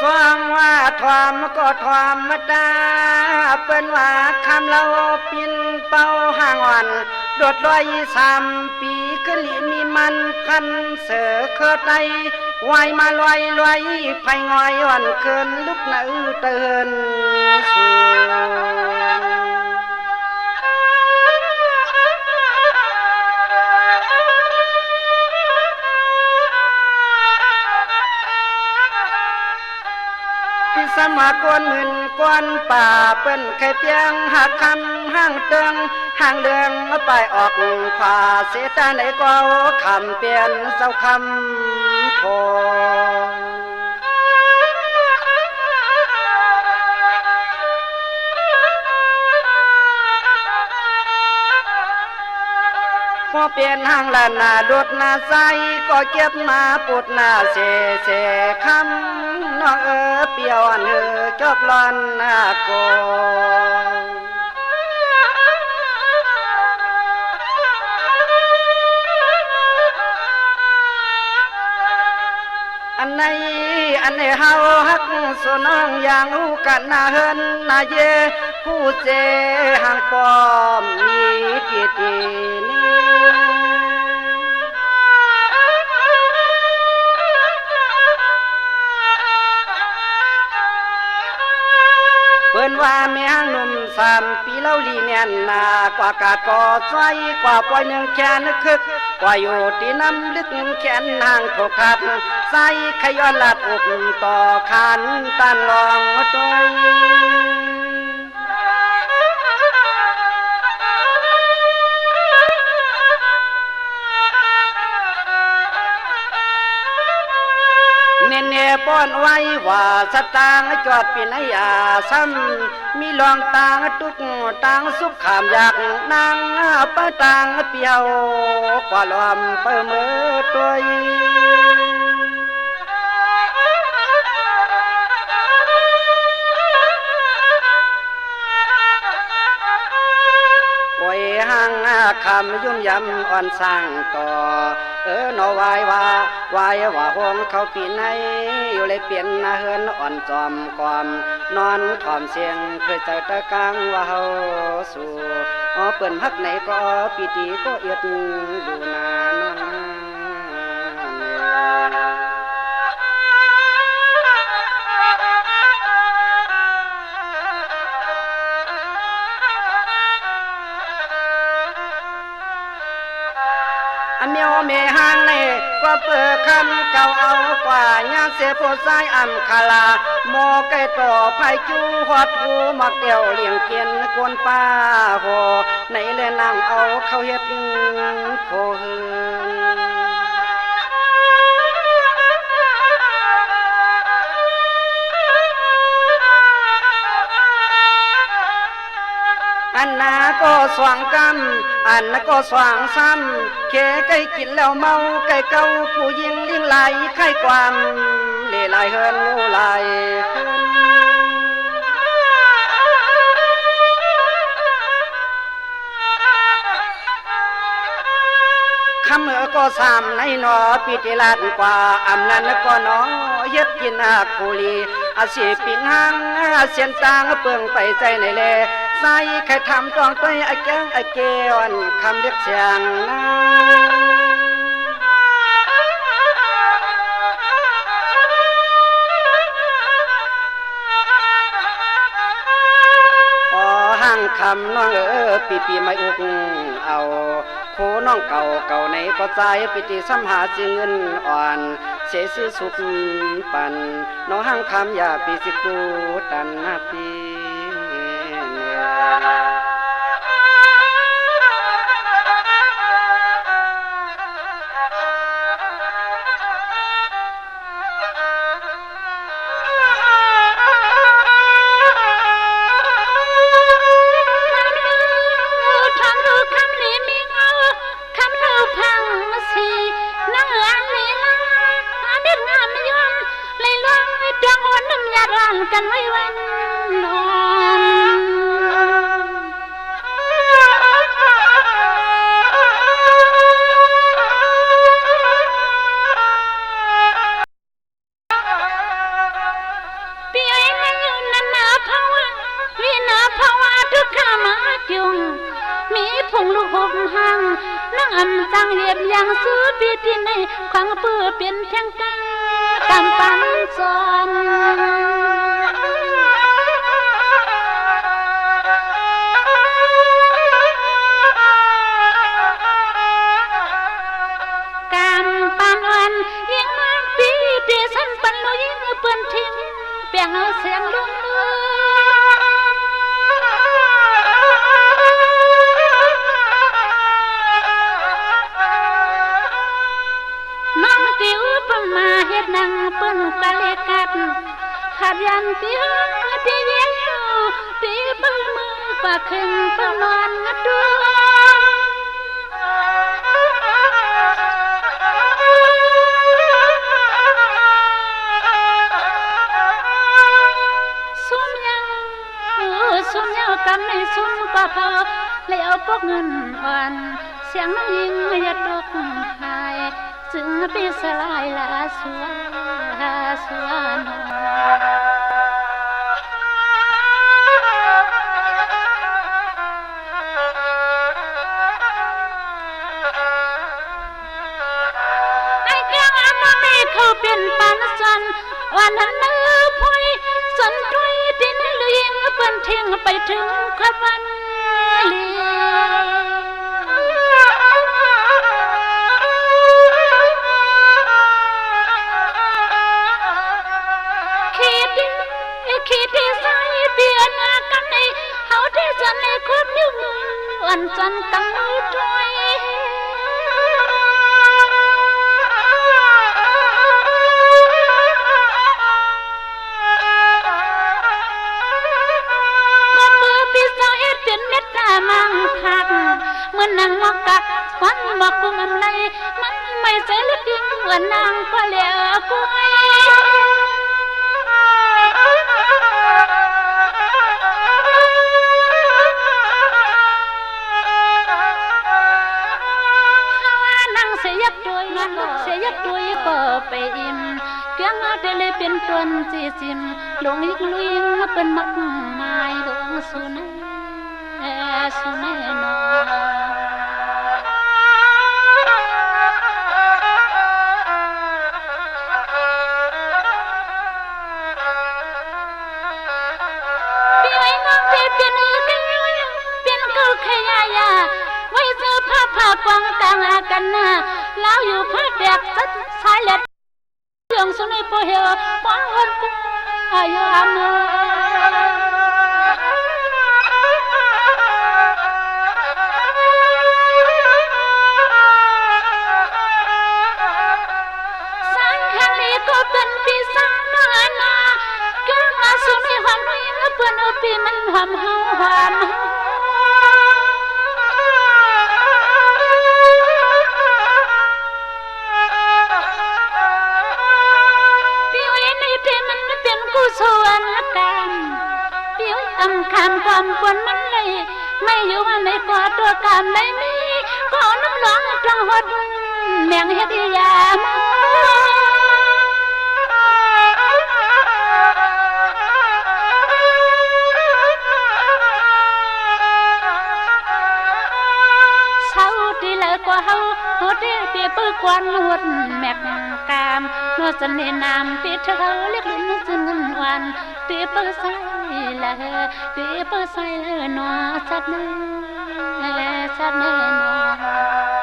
สวงว่าทอมก็ทอมมาตาเปิ้นว่าคำเราปินเป้าห่างวันโดดลอย3 ปีขึ้นลีมีมันคันเสือเคอไตวายมาลอยไผงอยวันเกินลุกหนื้อเตือนสูพิสมากวนหมื่นกวนป่าเปิ้นไข่เปียงหักคำห้างเตืองห่างเดืองไปออกขวาเสียตาไหนก็คำเปลี่ยนเศร้าคำโพพอเปลี่ยนห้างละนาดดนาใสก็เก็บมาปุดนาเสคำน้องเปียวอันจอกลอนนาโกอันไหนเฮาฮักสน้องอย่างรู้กันนาเฮินนาเยผู้เจห่างปอมมีทีนี้เปิ้นว่าแม่งหนุ่ม3 ปีเล่าลีเนียนนากว่ากาดก่อใจกว่าปล่อยหนึ่งแขนคึกกว่าอยู่ตีน้ำลึกแขนห่างถกขาดใส่ขย้อนลัดอกต่อขันตันลองตัวเนป้อนไว้ว่าสตางจอดปีนยาซ้ำมีลองตางตุกตางสุขขามอยากนางปะตางเปียวกว่าลอมเปิมือตัวโอ้ยห่างคำยุ่มยำอ่อนสร้างต่อนอวายว่าห้องเขาปีไหนอยู่เลยเปลี่ยนนาเฮือนอ่อนจอมความนอนถอมเสียงเคยเจอตะกลางว่าเฮาสู่เปิ้นฮักไหนก็ปีติก็เอียดดูนานอันเมียวเมหางในก็เปิดคำเก่าเอากว่าญาเสียผู้ชายอัมคาลาโมไก่ต่อไผ่จูหอดหูมักเดียวเลี้ยงเกียนกวนป้าโหในเลนางเอาเขาเฮ็ดโพหือันนาก็สว่างกำอันนาก็สว่างซ้ำเคไก่กินแล้วเมาไก่เก่าผู้ยิงลิงไหลไข่ความเล่ไหลเฮินงูไหลคำก็สามในนอปิติลาดกว่าอำนั้นก็น้อเย็บกินอาคูลีอาศิปินหางเสียนตางเปิงไปใจในเลใส่ใครทำจองตัวไอ้แก้งไอ้เกวันคำเรียกเสียงนะห่างคำน้องปีไม่อุกเอาโคน้องเก่าในก็ใจปิติสัมหาสิเงินอ่อนเสียซื้อสุขปันน้องห่างคำอย่าปีสิกูตันนาปีกันไว้วันนอน คือปีที่ในขังเปื้อเป็นแทงกากำปันสอนกำปันวันยิ่งมากปีเดียสันปันลุยิ่งเปิ้นทิ้งเปียงเอาเสียงลุงเลือน้องติวเปิ้นมาเฮ็ดนังเปิ้นกะเลกัดขัดยันติวที่เวียนอยู่ตีเปิ้นมือปะคึงเปิ้นนอนงัดดูซุ่มเยาวกันในซุ่มปะเขาแล้วพวกเงินอ่อนเสียงน้องยิงอย่าตกหายจึงไปสลายละสัวสัวนไอ้แก้วอันนั้นไม่เขาเป็นปานสันวันนั้นเนื้อพอยสันตุยดินเลี้ยงเปิ้นทิ้งไปถึงขวัญเลียขีดที่ใส่เตียนกันในเฮาที่จันในควบนิ้วมืออันจันตั้งมือถอยเป็นเม็ดตามังคักเมื่อนางมอกักควันบอกกุมอำไลมันไม่ใช่ลึกยิ่งเหมือนนางก็เหลียวกล้วยเสียยักด้วยงานเสียยักด้วยก็ไปอิ่มเกียงเอาได้เลยเป็นตวนจีจิมลงอีกลุยเป็นมักไม้ลงสุนัยสุนัยนอพี่ไว้น้องที่เป็นกันเป็นเก่าขยายาไว้เจอผ้ากองกลางกันนะแล้วอยู่ผ้าแดกสัดสายเล็ดเรื่องสุนัยพอเหี่ยวป้องคนปุ๊บอายุอามเป็นปีศาจนานาแก้มาสุนัยความรู้ยิ่งเพื่อนเอาปีมันหอมหอมปีไว้ในเพมันเป็นกุศลกรรมปีไว้อำคำความควรมันเลยไม่อยู่ว่าในกอตัวกรรมได้มีก็น้ำหลวงจังหวัดแมงเฮ็ดยามกว่าเฮาโหดเปียปื้อกวนหดแมกกามนัวสนนามปีเธอเล็กลิ้นจึงเงินวันเปียปื้อใส่ละเปียปื้อใส่ละนัวสัดเนสัดเนนัว